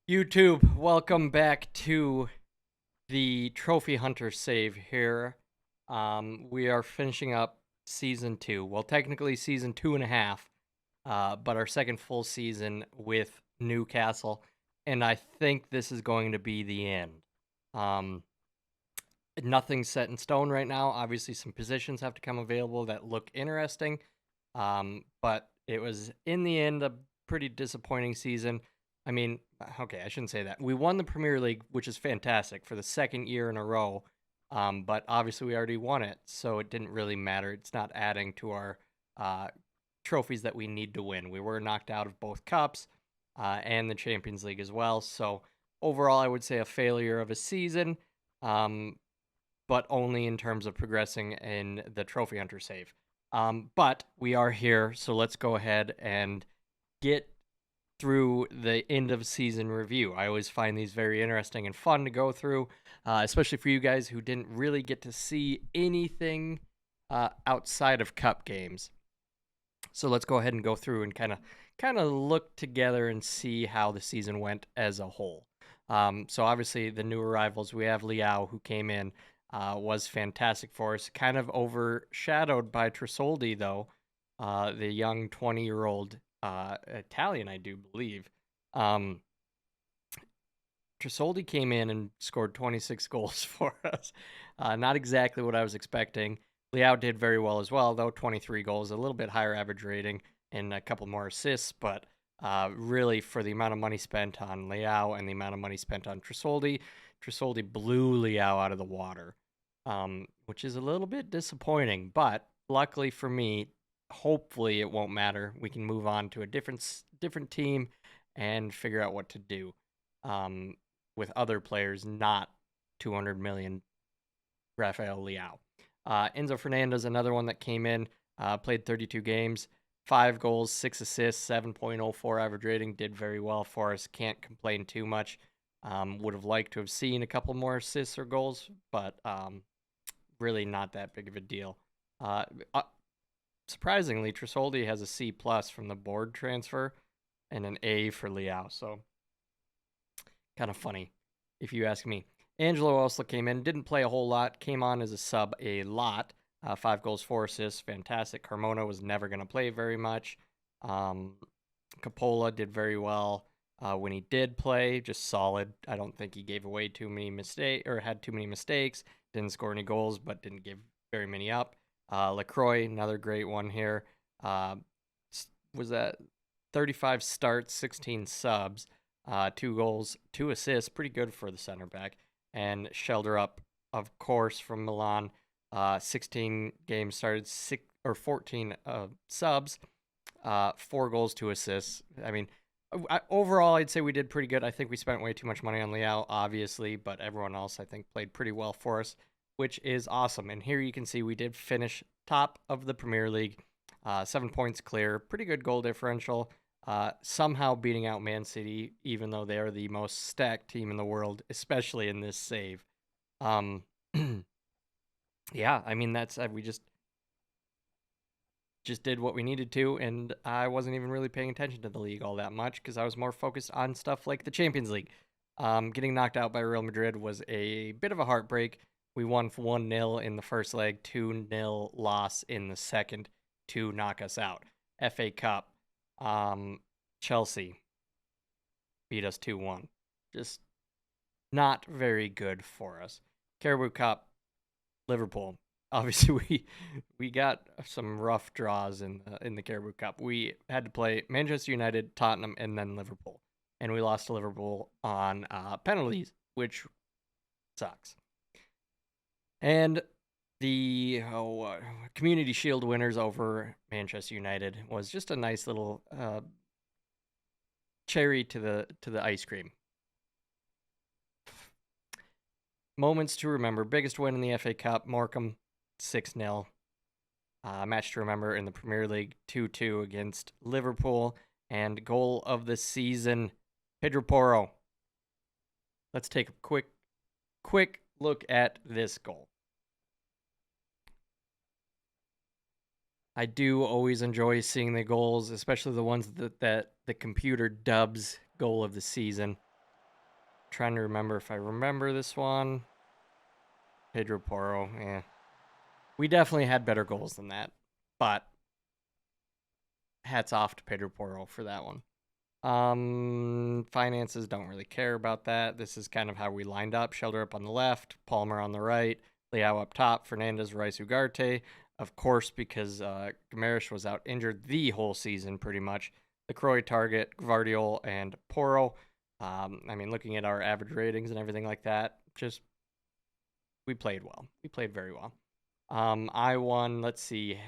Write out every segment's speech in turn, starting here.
YouTube, welcome back to the Trophy Hunter save here. We are finishing up season 2. Well, technically season 2.5, but our second full season with Newcastle, and I think this is going to be the end. Um, Nothing's set in stone right now. Obviously, some positions have to come available that look interesting, but it was in the end a pretty disappointing season. I mean, okay, I shouldn't say that. We won the Premier League, which is fantastic for the second year in a row, but obviously we already won it, so it didn't really matter. It's not adding to our uh, trophies that we need to win. We were knocked out of both cups and the Champions League as well. So overall, I would say a failure of a season. Um, but only in terms of progressing in the Trophy Hunter save. But we are here, so let's go ahead and get through the end of season review. I always find these very interesting and fun to go through, especially for you guys who didn't really get to see anything outside of cup games. So let's go ahead and go through and kind of look together and see how the season went as a whole. So obviously the new arrivals, we have Liao who came in, was fantastic for us. Kind of overshadowed by Tresoldi though, the young 20-year-old Italian, I do believe. Um, Tresoldi came in and scored 26 goals for us. Not exactly what I was expecting. Liao did very well as well, though 23 goals, a little bit higher average rating, and a couple more assists. But really, for the amount of money spent on Liao and the amount of money spent on Tresoldi, Tresoldi blew Liao out of the water, which is a little bit disappointing. But luckily for me, hopefully it won't matter. We can move on to a different team and figure out what to do. With other players, not 200 million Rafael Liao. Enzo Fernandez, another one that came in, played 32 games, 5 goals, 6 assists, 7.04 average rating, did very well for us. Can't complain too much. Would have liked to have seen a couple more assists or goals, but really not that big of a deal. Surprisingly, Tresoldi has a C plus from the board transfer and an A for Liao, so kind of funny, if you ask me. Angelo also came in, didn't play a whole lot, came on as a sub a lot. 5 goals, 4 assists, fantastic. Carmona was never going to play very much. Capola did very well when he did play, just solid. I don't think he gave away too many mistakes or had too many mistakes. Didn't score any goals, but didn't give very many up. LaCroix, another great one here. Was that 35 starts, 16 subs, 2 goals, 2 assists, pretty good for the center back. And Shelder up, of course, from Milan. 16 games started, 14 subs, 4 goals, 2 assists. I mean, overall, I'd say we did pretty good. I think we spent way too much money on Liao, obviously, but everyone else, I think, played pretty well for us, which is awesome. And here you can see we did finish top of the Premier League, 7 points clear, pretty good goal differential. Somehow beating out Man City, even though they are the most stacked team in the world, especially in this save. Yeah, I mean we just did what we needed to, and I wasn't even really paying attention to the league all that much because I was more focused on stuff like the Champions League. Getting knocked out by Real Madrid was a bit of a heartbreak. We won 1-0 in the first leg, 2-0 loss in the second to knock us out. FA Cup. Chelsea beat us 2-1. Just not very good for us. Carabao Cup, Liverpool. Obviously, we got some rough draws in the Carabao Cup. We had to play Manchester United, Tottenham, and then Liverpool, and we lost to Liverpool on penalties, which sucks. And the Community Shield winners over Manchester United was just a nice little cherry to the ice cream. Moments to remember. Biggest win in the FA Cup, Morecambe, 6-0. Match to remember in the Premier League, 2-2 against Liverpool. And goal of the season, Pedro Porro. Let's take a quick look at this goal. I do always enjoy seeing the goals, especially the ones that the computer dubs goal of the season. Trying to remember if I remember this one. Pedro Porro, yeah. We definitely had better goals than that. But hats off to Pedro Porro for that one. Finances don't really care about that. This is kind of how we lined up. Shelter up on the left, Palmer on the right, Leao up top, Fernandez, Rice, Ugarte. Of course, because Gamarish was out injured the whole season pretty much. The Croy target, Gvardiol, and Porro. Looking at our average ratings and everything like that, just we played well. We played very well. I won, let's see,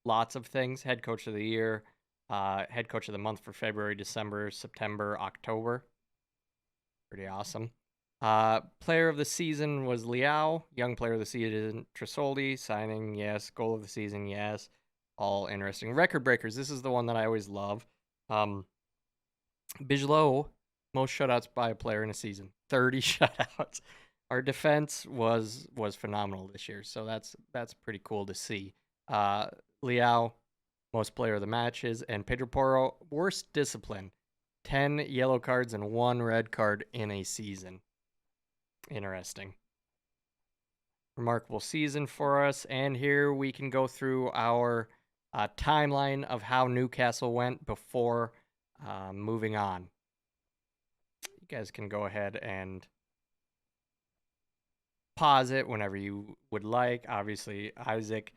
lots of things. Head coach of the year, head coach of the month for February, December, September, October. Pretty awesome. Player of the season was Leao. Young player of the season, Tresoldi. Signing, yes. Goal of the season, yes. All interesting. Record breakers. This is the one that I always love. Bigelow, most shutouts by a player in a season. 30 shutouts. Our defense was phenomenal this year, so that's pretty cool to see. Leao, most player of the matches, and Pedro Porro, worst discipline. 10 yellow cards and 1 red card in a season. Interesting. Remarkable season for us, and here we can go through our timeline of how Newcastle went before moving on. You guys can go ahead and pause it whenever you would like. Obviously, Isaac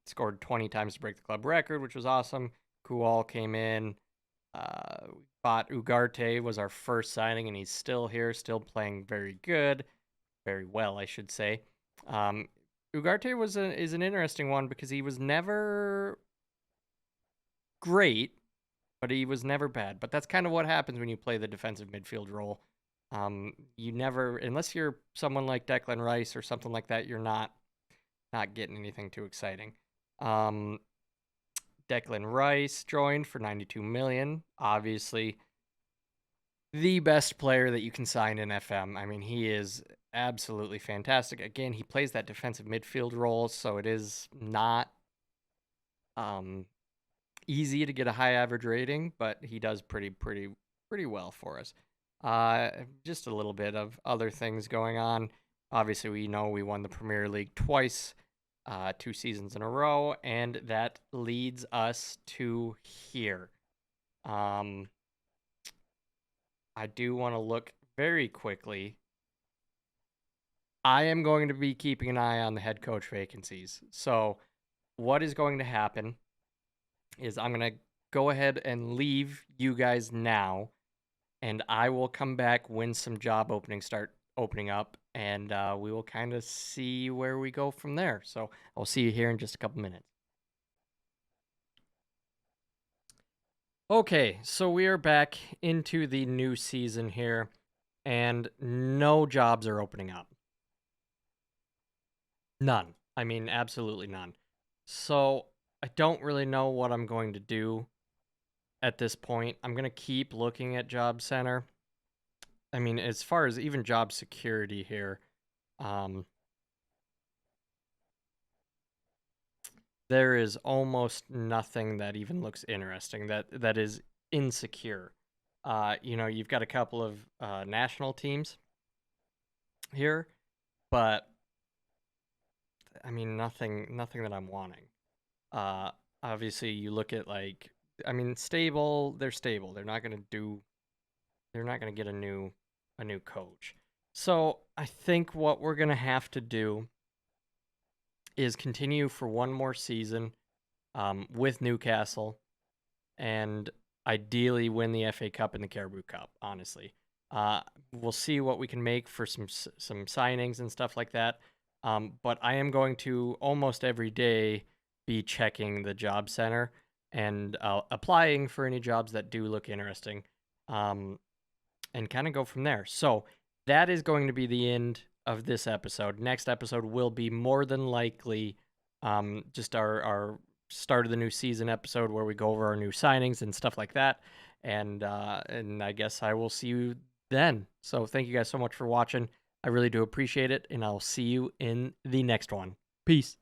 scored 20 times to break the club record, which was awesome. Kual came in. Bought Ugarte, was our first signing, and he's still here, still playing very good. Very well, I should say. Ugarte is an interesting one because he was never great, but he was never bad. But that's kind of what happens when you play the defensive midfield role. You never, unless you're someone like Declan Rice or something like that, you're not getting anything too exciting. Declan Rice joined for 92 million. Obviously, the best player that you can sign in FM. I mean, he is absolutely fantastic. Again, he plays that defensive midfield role, so it is not easy to get a high average rating, but he does pretty well for us. Just a little bit of other things going on. Obviously, we know we won the Premier League twice, 2 seasons in a row, and that leads us to here. I do want to look very quickly. I am going to be keeping an eye on the head coach vacancies. So what is going to happen is I'm going to go ahead and leave you guys now, and I will come back when some job openings start opening up, and we will kind of see where we go from there. So I'll see you here in just a couple minutes. Okay, so we are back into the new season here, and no jobs are opening up. None. I mean, absolutely none. So I don't really know what I'm going to do at this point. I'm going to keep looking at Job Center. I mean, as far as even job security here, there is almost nothing that even looks interesting that is insecure. You've got a couple of national teams here, but I mean, nothing that I'm wanting. Obviously, you look at stable. They're stable. They're not gonna get a new coach. So I think what we're gonna have to do is continue for one more season with Newcastle, and ideally win the FA Cup and the Carabao Cup. Honestly, we'll see what we can make for some signings and stuff like that. But I am going to almost every day be checking the job center and applying for any jobs that do look interesting, and kind of go from there. So that is going to be the end of this episode. Next episode will be more than likely just our start of the new season episode where we go over our new signings and stuff like that. And I guess I will see you then. So thank you guys so much for watching. I really do appreciate it, and I'll see you in the next one. Peace.